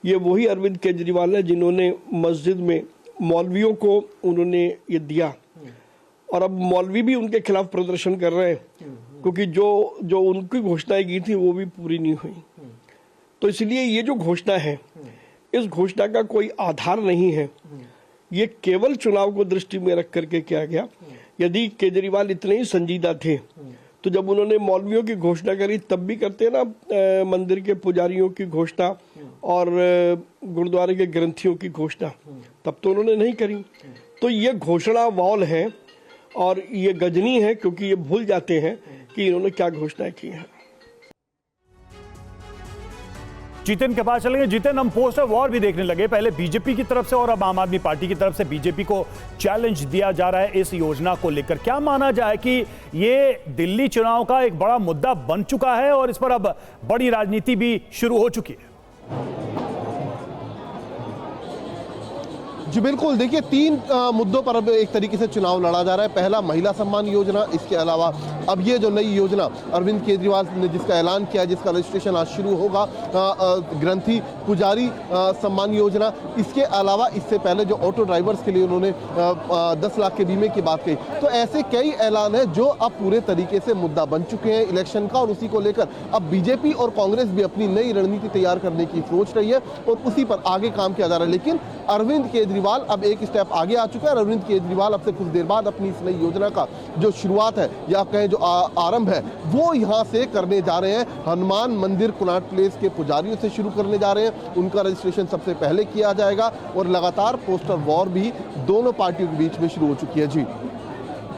ये वही अरविंद केजरीवाल है जिन्होंने मस्जिद में मौलवियों को उन्होंने ये दिया और अब मौलवी भी उनके खिलाफ प्रदर्शन कर रहे हैं क्योंकि जो उनकी घोषणाएं की थी वो भी पूरी नहीं हुई। तो इसलिए ये जो घोषणा है, इस घोषणा का कोई आधार नहीं है। ये केवल चुनाव को दृष्टि में रख करके किया गया। यदि केजरीवाल इतने ही संजीदा थे तो जब उन्होंने मौलवियों की घोषणा करी तब भी करते ना मंदिर के पुजारियों की घोषणा और गुरुद्वारे के ग्रंथियों की घोषणा, तब तो उन्होंने नहीं करी। तो ये घोषणा वॉल है और ये गजनी है क्योंकि ये भूल जाते हैं कि इन्होंने क्या घोषणा की है। जितिन के पास चलेंगे। जितिन, हम पोस्टर वॉर भी देखने लगे, पहले बीजेपी की तरफ से और अब आम आदमी पार्टी की तरफ से बीजेपी को चैलेंज दिया जा रहा है इस योजना को लेकर। क्या माना जाए कि ये दिल्ली चुनाव का एक बड़ा मुद्दा बन चुका है और इस पर अब बड़ी राजनीति भी शुरू हो चुकी है? जी बिल्कुल, देखिए 3 मुद्दों पर अब एक तरीके से चुनाव लड़ा जा रहा है। पहला महिला सम्मान योजना, इसके अलावा अब ये जो नई योजना अरविंद केजरीवाल ने जिसका ऐलान किया, जिसका रजिस्ट्रेशन आज शुरू होगा, ग्रंथी पुजारी सम्मान योजना। इसके अलावा इससे पहले जो ऑटो ड्राइवर्स के लिए उन्होंने 10 लाख के बीमे की बात कही। तो ऐसे कई ऐलान है जो अब पूरे तरीके से मुद्दा बन चुके हैं इलेक्शन का, और उसी को लेकर अब बीजेपी और कांग्रेस भी अपनी नई रणनीति तैयार करने की सोच रही है और उसी पर आगे काम किया जा रहा है। लेकिन अरविंद केजरीवाल अब एक स्टेप आगे आ चुका है। अरविंद केजरीवाल अब से कुछ देर बाद अपनी इस नई योजना का जो शुरुआत है या कहें जो आरंभ है वो यहां से करने जा रहे हैं। हनुमान मंदिर कनॉट प्लेस के पुजारियों से शुरू करने जा रहे हैं, उनका रजिस्ट्रेशन सबसे पहले किया जाएगा और लगातार पोस्टर वॉर भी दोनों पार्टियों के बीच में शुरू हो चुकी है। जी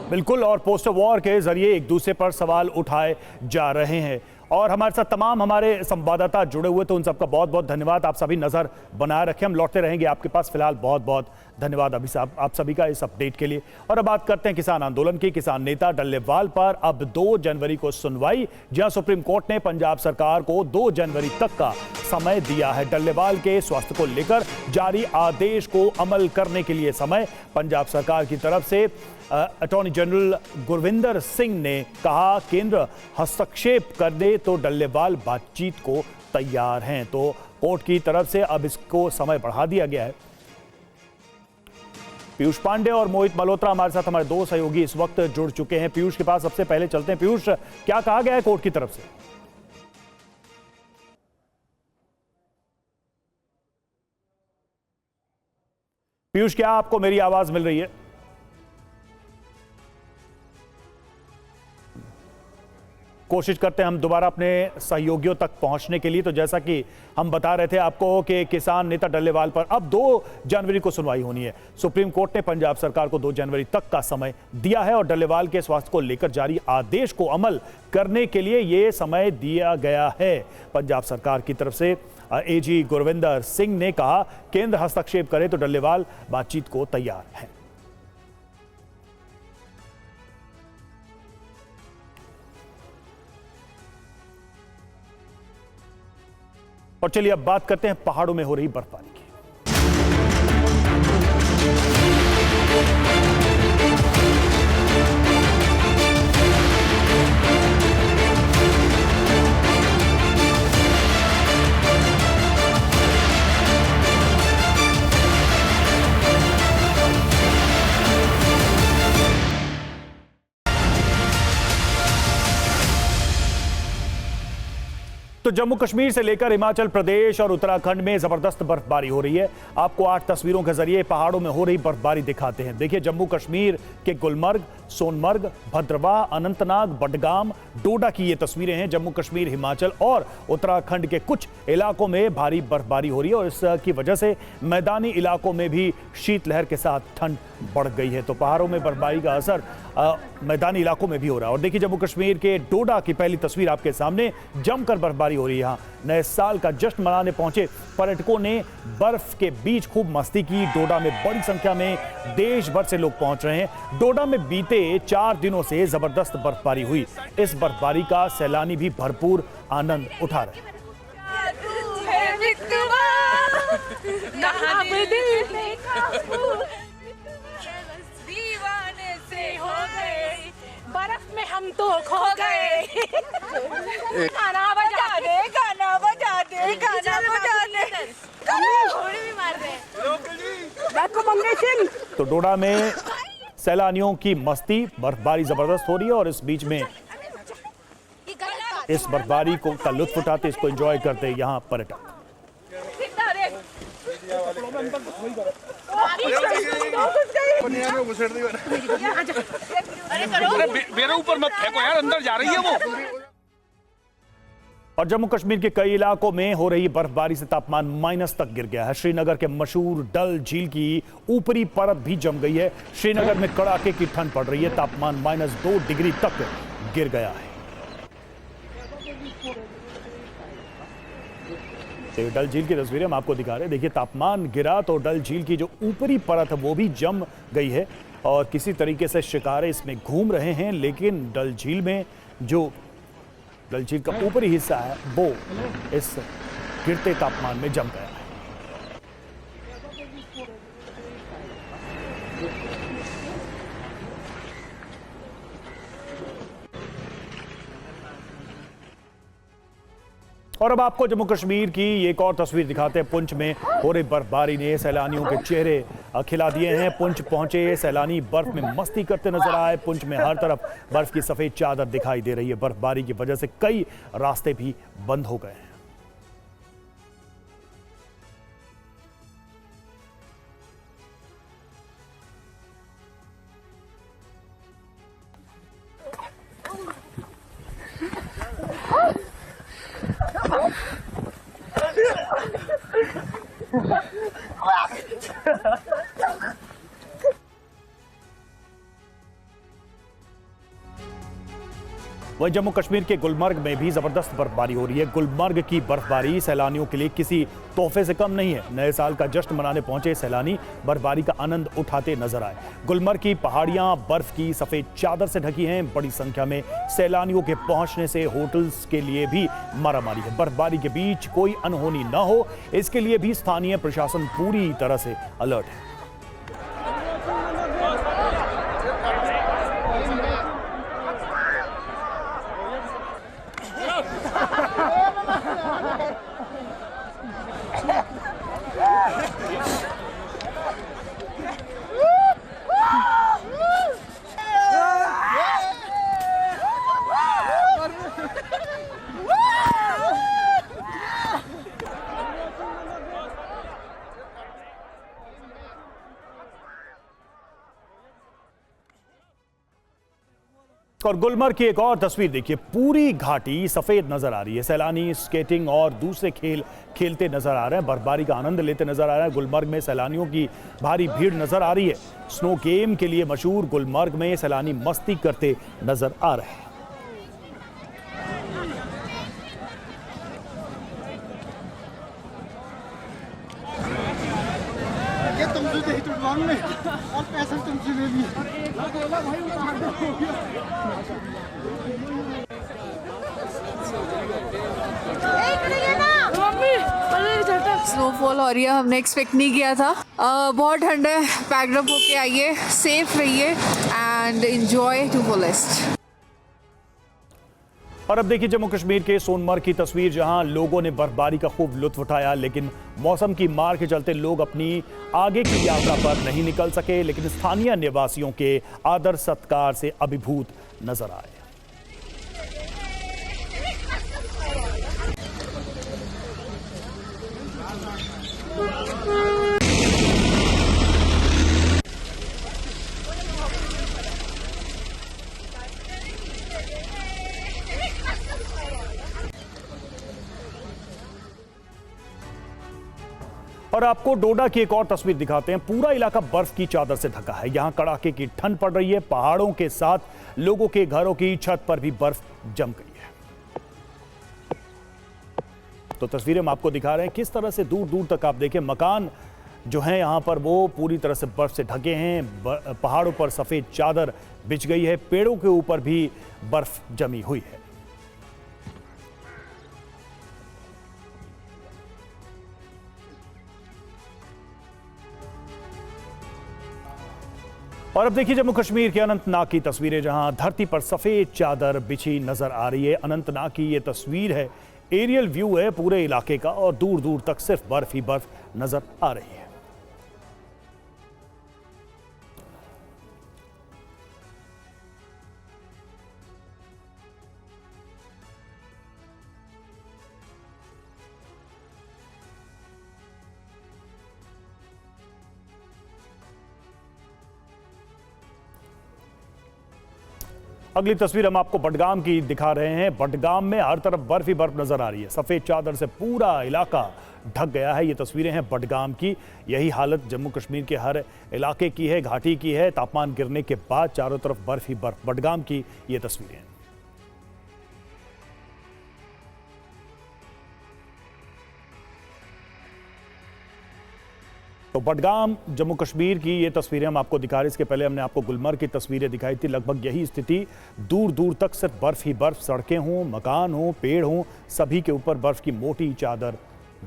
बिल्कुल, और पोस्टर वॉर के जरिए एक दूसरे पर सवाल उठाए जा रहे हैं। और हमारे साथ तमाम हमारे संवाददाता जुड़े हुए, तो उन सबका बहुत बहुत धन्यवाद। आप सभी नजर बनाए रखें, हम लौटते रहेंगे आपके पास। फिलहाल बहुत बहुत धन्यवाद अभी साहब आप सभी का इस अपडेट के लिए। और अब बात करते हैं किसान आंदोलन की। किसान नेता डल्लेवाल पर अब 2 जनवरी को सुनवाई, जहां सुप्रीम कोर्ट ने पंजाब सरकार को 2 जनवरी तक का समय दिया है। डल्लेवाल के स्वास्थ्य को लेकर जारी आदेश को अमल करने के लिए समय पंजाब सरकार की तरफ से अटॉर्नी जनरल गुरविंदर सिंह ने कहा केंद्र हस्तक्षेप कर दे तो डल्लेवाल बातचीत को तैयार हैं। तो कोर्ट की तरफ से अब इसको समय बढ़ा दिया गया है। पीयूष पांडे और मोहित मल्होत्रा हमारे साथ, हमारे 2 सहयोगी इस वक्त जुड़ चुके हैं। पीयूष के पास सबसे पहले चलते हैं। पीयूष, क्या कहा गया है कोर्ट की तरफ से? पीयूष, क्या आपको मेरी आवाज मिल रही है? कोशिश करते हैं हम दोबारा अपने सहयोगियों तक पहुंचने के लिए। तो जैसा कि हम बता रहे थे आपको कि किसान नेता डल्लेवाल पर अब 2 जनवरी को सुनवाई होनी है। सुप्रीम कोर्ट ने पंजाब सरकार को 2 जनवरी तक का समय दिया है और डल्लेवाल के स्वास्थ्य को लेकर जारी आदेश को अमल करने के लिए ये समय दिया गया है। पंजाब सरकार की तरफ से एजी गुरविंदर सिंह ने कहा केंद्र हस्तक्षेप करे तो डल्लेवाल बातचीत को तैयार है। और चलिए अब बात करते हैं पहाड़ों में हो रही बर्फबारी की। तो जम्मू कश्मीर से लेकर हिमाचल प्रदेश और उत्तराखंड में जबरदस्त बर्फबारी हो रही है। आपको 8 तस्वीरों के जरिए पहाड़ों में हो रही बर्फबारी दिखाते हैं। देखिए, जम्मू कश्मीर के गुलमर्ग, सोनमर्ग, भद्रवाह, अनंतनाग, बडगाम, डोडा की ये तस्वीरें हैं। जम्मू कश्मीर, हिमाचल और उत्तराखंड के कुछ इलाकों में भारी बर्फबारी हो रही है और इसकी वजह से मैदानी इलाकों में भी शीतलहर के साथ ठंड बढ़ गई है। तो पहाड़ों में बर्फबारी का असर मैदानी इलाकों में भी हो रहा है। और देखिए, जम्मू कश्मीर के डोडा की पहली तस्वीर आपके सामने, जमकर बर्फबारी हो रही है। यहाँ नए साल का जश्न मनाने पहुंचे पर्यटकों ने बर्फ के बीच खूब मस्ती की। डोडा में बड़ी संख्या में देश भर से लोग पहुंच रहे हैं। डोडा में बीते 4 दिनों से जबरदस्त बर्फबारी हुई। इस बर्फबारी का सैलानी भी भरपूर आनंद उठा रहे हैं। बर्फ में हम तो खो गए। गाना बजा दे, गाना बजा दे, गाना बजा दे, घोड़े भी मार रहे हैं। तो डोडा में सैलानियों की मस्ती, बर्फबारी जबरदस्त हो रही है और इस बीच में इस बर्फबारी को का लुत्फ उठाते, इसको एंजॉय करते यहाँ पर्यटक। मेरे ऊपर मत फेंको यार, अंदर जा रही है वो। और जम्मू कश्मीर के कई इलाकों में हो रही बर्फबारी से तापमान माइनस तक गिर गया है। श्रीनगर के मशहूर डल झील की ऊपरी परत भी जम गई है। श्रीनगर में कड़ाके की ठंड पड़ रही है। तापमान -2 डिग्री तक गिर गया है। तो डल झील की तस्वीरें हम आपको दिखा रहे हैं। देखिए तापमान गिरा तो डल झील की जो ऊपरी परत है वो भी जम गई है और किसी तरीके से शिकारे इसमें घूम रहे हैं, लेकिन डल झील में जो डल झील का ऊपरी हिस्सा है वो इस गिरते तापमान में जम गया है। और अब आपको जम्मू कश्मीर की एक और तस्वीर दिखाते हैं। पुंछ में हो रही बर्फबारी ने सैलानियों के चेहरे खिला दिए हैं। पुंछ पहुंचे सैलानी बर्फ में मस्ती करते नजर आए। पुंछ में हर तरफ बर्फ की सफेद चादर दिखाई दे रही है। बर्फबारी की वजह से कई रास्ते भी बंद हो गए हैं। वहीं जम्मू कश्मीर के गुलमर्ग में भी जबरदस्त बर्फबारी हो रही है। गुलमर्ग की बर्फबारी सैलानियों के लिए किसी तोहफे से कम नहीं है। नए साल का जश्न मनाने पहुंचे सैलानी बर्फबारी का आनंद उठाते नजर आए। गुलमर्ग की पहाड़ियां बर्फ की सफेद चादर से ढकी हैं। बड़ी संख्या में सैलानियों के पहुंचने से होटल्स के लिए भी मारामारी है। बर्फबारी के बीच कोई अनहोनी न हो, इसके लिए भी स्थानीय प्रशासन पूरी तरह से अलर्ट है। और गुलमर्ग की एक और तस्वीर देखिए। पूरी घाटी सफेद नजर आ रही है। सैलानी स्केटिंग और दूसरे खेल खेलते नजर आ रहे हैं। बर्फबारी का आनंद लेते नजर आ रहे हैं। गुलमर्ग में सैलानियों की भारी भीड़ नजर आ रही है। स्नो गेम के लिए मशहूर गुलमर्ग में सैलानी मस्ती करते नजर आ रहे हैं। और पैसा तुमसे ले लिया। स्नोफॉल हो रही है, हमने एक्सपेक्ट नहीं किया था। बहुत ठंड है, पैकअप होके आइए, सेफ रहिए एंड एंजॉय टू फुलेस्ट। और अब देखिए जम्मू कश्मीर के सोनमर्ग की तस्वीर, जहां लोगों ने बर्फबारी का खूब लुत्फ उठाया, लेकिन मौसम की मार के चलते लोग अपनी आगे की यात्रा पर नहीं निकल सके। लेकिन स्थानीय निवासियों के आदर सत्कार से अभिभूत नजर आए। और आपको डोडा की एक और तस्वीर दिखाते हैं। पूरा इलाका बर्फ की चादर से ढका है। यहां कड़ाके की ठंड पड़ रही है। पहाड़ों के साथ लोगों के घरों की छत पर भी बर्फ जम गई है। तो तस्वीरें हम आपको दिखा रहे हैं किस तरह से दूर दूर तक आप देखें मकान जो हैं यहां पर वो पूरी तरह से बर्फ से ढके हैं। पहाड़ों पर सफेद चादर बिछ गई है। पेड़ों के ऊपर भी बर्फ जमी हुई है। और अब देखिए जम्मू कश्मीर के अनंतनाग की तस्वीरें, जहां धरती पर सफेद चादर बिछी नजर आ रही है। अनंतनाग की ये तस्वीर है, एरियल व्यू है पूरे इलाके का और दूर दूर तक सिर्फ बर्फ ही बर्फ नजर आ रही है। अगली तस्वीर हम आपको बडगाम की दिखा रहे हैं। बडगाम में हर तरफ बर्फ ही बर्फ नजर आ रही है। सफेद चादर से पूरा इलाका ढक गया है। ये तस्वीरें हैं बडगाम की। यही हालत जम्मू कश्मीर के हर इलाके की है, घाटी की है। तापमान गिरने के बाद चारों तरफ बर्फ ही बर्फ। बडगाम की ये तस्वीरें। तो बडगाम जम्मू कश्मीर की ये तस्वीरें हम आपको दिखा रहे हैं। इसके पहले हमने आपको गुलमर्ग की तस्वीरें दिखाई थी। लगभग यही स्थिति, दूर दूर तक सिर्फ बर्फ ही बर्फ, सड़कें हों, मकान हों, पेड़ हों, सभी के ऊपर बर्फ की मोटी चादर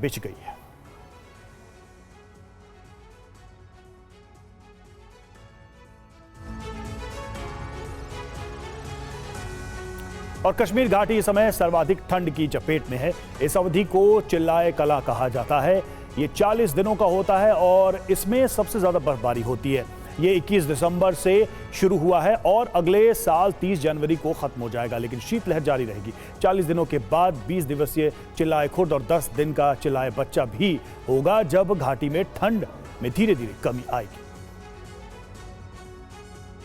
बिछ गई है। और कश्मीर घाटी इस समय सर्वाधिक ठंड की चपेट में है। इस अवधि को चिल्लाए कला कहा जाता है। ये 40 दिनों का होता है और इसमें सबसे ज्यादा बर्फबारी होती है। ये 21 दिसंबर से शुरू हुआ है और अगले साल 30 जनवरी को खत्म हो जाएगा, लेकिन शीतलहर जारी रहेगी। 40 दिनों के बाद 20 दिवसीय चिल्लाए खुर्द और 10 दिन का चिल्लाए बच्चा भी होगा, जब घाटी में ठंड में धीरे धीरे कमी आएगी।